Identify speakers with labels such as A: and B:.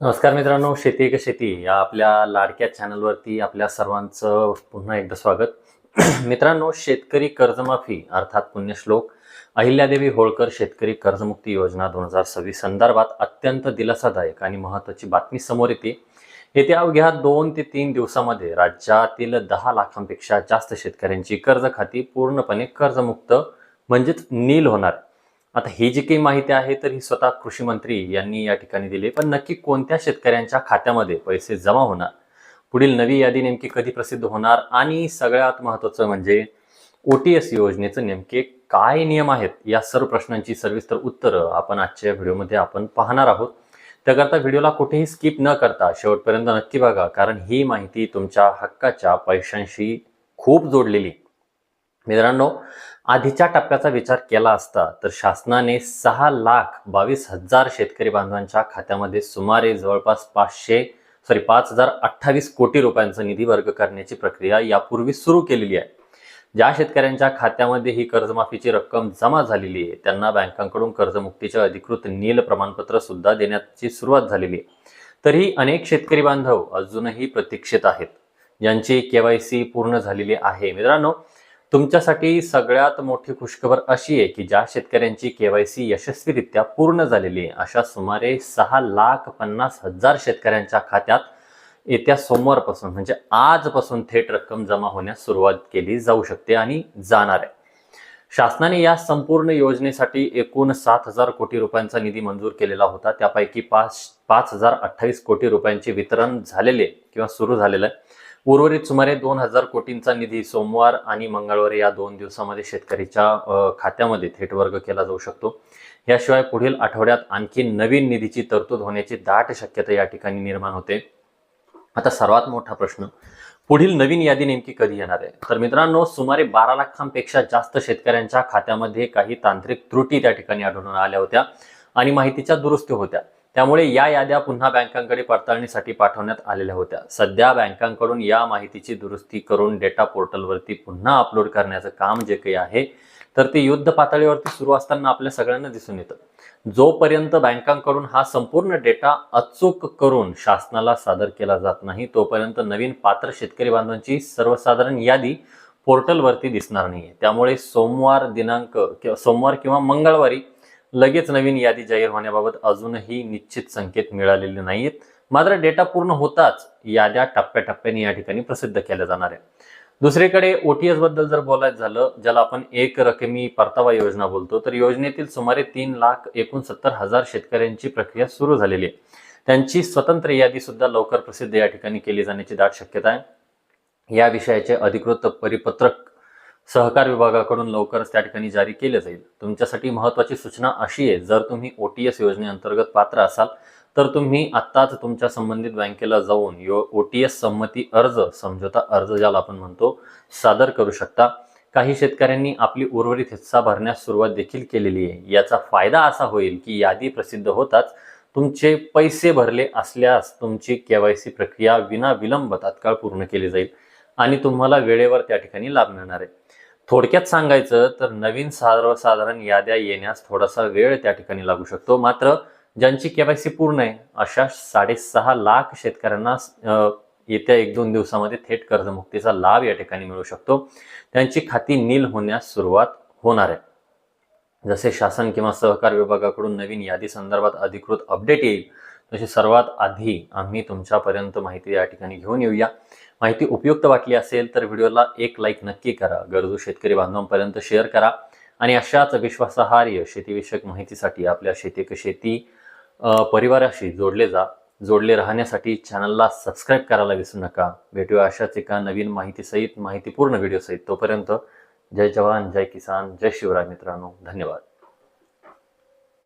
A: नमस्कार मित्रांनो, शेती एक शेती या आपल्या लाडक्या चॅनलवरती आपल्या सर्वांचं पुन्हा एकदा स्वागत. मित्रांनो, शेतकरी कर्जमाफी अर्थात पुण्यश्लोक अहिल्यादेवी होळकर शेतकरी कर्जमुक्ती योजना 2026 संदर्भात अत्यंत दिलासादायक आणि महत्त्वाची बातमी समोर येते. येत्या अवघ्या 2 ते 3 दिवसामध्ये राज्यातील 10 लाखांपेक्षा जास्त शेतकऱ्यांची कर्ज खाती पूर्णपणे कर्जमुक्त म्हणजेच नील होणार. आता ही जी काही माहिती आहे तर ही स्वतः कृषी मंत्री यांनी या ठिकाणी दिली. पण नक्की कोणत्या शेतकऱ्यांच्या खात्यामध्ये पैसे जमा होणार, पुढील नवी यादी नेमकी कधी प्रसिद्ध होणार आणि सगळ्यात महत्त्वाचं म्हणजे OTS योजनेचे नेमके काय नियम आहेत, या सर्व प्रश्नांची सविस्तर उत्तरं आपण आजच्या व्हिडिओमध्ये आपण पाहणार आहोत. त्याकरता व्हिडिओला कुठेही स्किप न करता शेवटपर्यंत नक्की बघा, कारण ही माहिती तुमच्या हक्काच्या पैशांशी खूप जोडलेली. मित्रांनो, आधीच्या टप्प्याचा विचार केला असता तर शासनाने 6,22,000 शेतकरी बांधवांच्या खात्यामध्ये सुमारे जवळपास 5,028 कोटी रुपयांचा निधी वर्ग करण्याची प्रक्रिया यापूर्वी सुरू केलेली आहे. ज्या शेतकऱ्यांच्या खात्यामध्ये ही कर्जमाफीची रक्कम जमा झालेली आहे त्यांना बँकांकडून कर्जमुक्तीचे अधिकृत नील प्रमाणपत्र सुद्धा देण्याची सुरुवात झालेली आहे. तरी अनेक शेतकरी बांधव अजूनही प्रतीक्षेत आहेत, ज्यांची KYC पूर्ण झालेली आहे. मित्रांनो, तुमच्यासाठी सगळ्यात मोठी खुशखबर अशी आहे की ज्या शेतकऱ्यांची KYC यशस्वीरित्या पूर्ण झालेली आहे अशा सुमारे 6,50,000 शेतकऱ्यांच्या खात्यात येत्या सोमवारपासून म्हणजे आजपासून थेट रक्कम जमा होण्यास सुरुवात केली जाऊ शकते आणि जाणार आहे. शासनाने या संपूर्ण योजनेसाठी एकूण 7,000 कोटी रुपयांचा निधी मंजूर केलेला होता. त्यापैकी 5,028 कोटी रुपयांचे वितरण झालेले किंवा सुरू झालेलं आहे. उर्वरित सुमारे 2,000 कोटींचा निधी सोमवार आणि मंगळवार या 2 दिवसामध्ये शेतकऱ्याच्या खात्यामध्ये थेट वर्ग केला जाऊ शकतो. याशिवाय पुढील आठवड्यात आणखी नवीन निधीची तरतूद होण्याची दाट शक्यता या ठिकाणी निर्माण होते. आता सर्वात मोठा प्रश्न, पुढील नवीन यादी नेमकी कधी येणार आहे? तर मित्रांनो, सुमारे 12 लाखांपेक्षा जास्त शेतकऱ्यांच्या खात्यामध्ये काही तांत्रिक त्रुटी त्या ठिकाणी आढळून आल्या होत्या आणि माहितीच्या दुरुस्ती होत्या. त्यामुळे या याद्या पुन्हा बँकांकडे पडताळणीसाठी पाठवण्यात आलेल्या होत्या. सध्या बँकांकडून या माहितीची दुरुस्ती करून डेटा पोर्टलवरती पुन्हा अपलोड करण्याचं काम जे काही आहे तर ते युद्ध पातळीवरती सुरू असताना आपल्या सगळ्यांना दिसून येतं. जोपर्यंत बँकांकडून हा संपूर्ण डेटा अचूक करून शासनाला सादर केला जात नाही तोपर्यंत नवीन पात्र शेतकरी बांधवांची सर्वसाधारण यादी पोर्टलवरती दिसणार नाहीये. त्यामुळे सोमवार किंवा मंगळवारी लगेच नवीन यादी जाहीर होण्याबाबत अजूनही निश्चित संकेत मिळालेले नाहीत. मात्र डेटा पूर्ण होताच याद्या टप्प्याटप्प्याने या ठिकाणी प्रसिद्ध केल्या जाणार आहे. दुसरीकडे OTS बद्दल जर बोलायचं झालं, ज्याला आपण एक रकमी परतावा योजना बोलतो, तर योजनेतील सुमारे 3,69,000 शेतकऱ्यांची प्रक्रिया सुरू झालेली आहे. त्यांची स्वतंत्र यादी सुद्धा लवकर प्रसिद्ध या ठिकाणी केली जाण्याची दाट शक्यता आहे. या विषयाचे अधिकृत परिपत्रक सहकार विभागाकडून लवकरच त्या ठिकाणी जारी केले जाईल. तुमच्यासाठी महत्त्वाची सूचना अशी आहे, जर तुम्ही OTS योजनेअंतर्गत पात्र असाल तर तुम्ही आत्ताच तुमच्या संबंधित बँकेला जाऊन OTS संमती अर्ज, समझोता अर्ज ज्याला आपण म्हणतो, सादर करू शकता. काही शेतकऱ्यांनी आपली उर्वरित हिस्सा भरण्यास सुरुवात देखील केलेली आहे. याचा फायदा असा होईल की यादी प्रसिद्ध होताच तुमचे पैसे भरले असल्यास तुमची KYC प्रक्रिया विनाविलंब तात्काळ पूर्ण केली जाईल आणि तुम्हाला वेळेवर त्या ठिकाणी लाभ मिळणार आहे. थोडक्यात सांगायचं तर नवीन सर्वसाधारण याद्या येण्यास थोडासा वेळ त्या ठिकाणी लागू शकतो. मात्र ज्यांची KYC पूर्ण आहे अशा 6.5 लाख शेतकऱ्यांना येत्या 1-2 दिवसामध्ये थेट कर्जमुक्तीचा लाभ या ठिकाणी मिळू शकतो. त्यांची खाती नील होण्यास सुरुवात होणार आहे. जसे शासन किंवा सहकार विभागाकडून नवीन यादी संदर्भात अधिकृत अपडेट येईल तसे सर्वात आधी आम्ही तुमच्यापर्यंत माहिती या ठिकाणी घेऊन येऊया. माहिती उपयुक्त वाटली असेल तर व्हिडिओला एक लाईक नक्की करा, गरजू शेतकरी बांधवांपर्यंत शेअर करा आणि अशाच विश्वासार्ह शेतीविषयक माहितीसाठी आपल्या शेती एक शेती परिवाराशी जोडले राहण्यासाठी चॅनलला सबस्क्राईब करायला विसरू नका. भेटूया अशाच एका नवीन माहितीपूर्ण व्हिडिओ सहित. तोपर्यंत जय जवान, जय किसान, जय शिवराय मित्रांनो. धन्यवाद.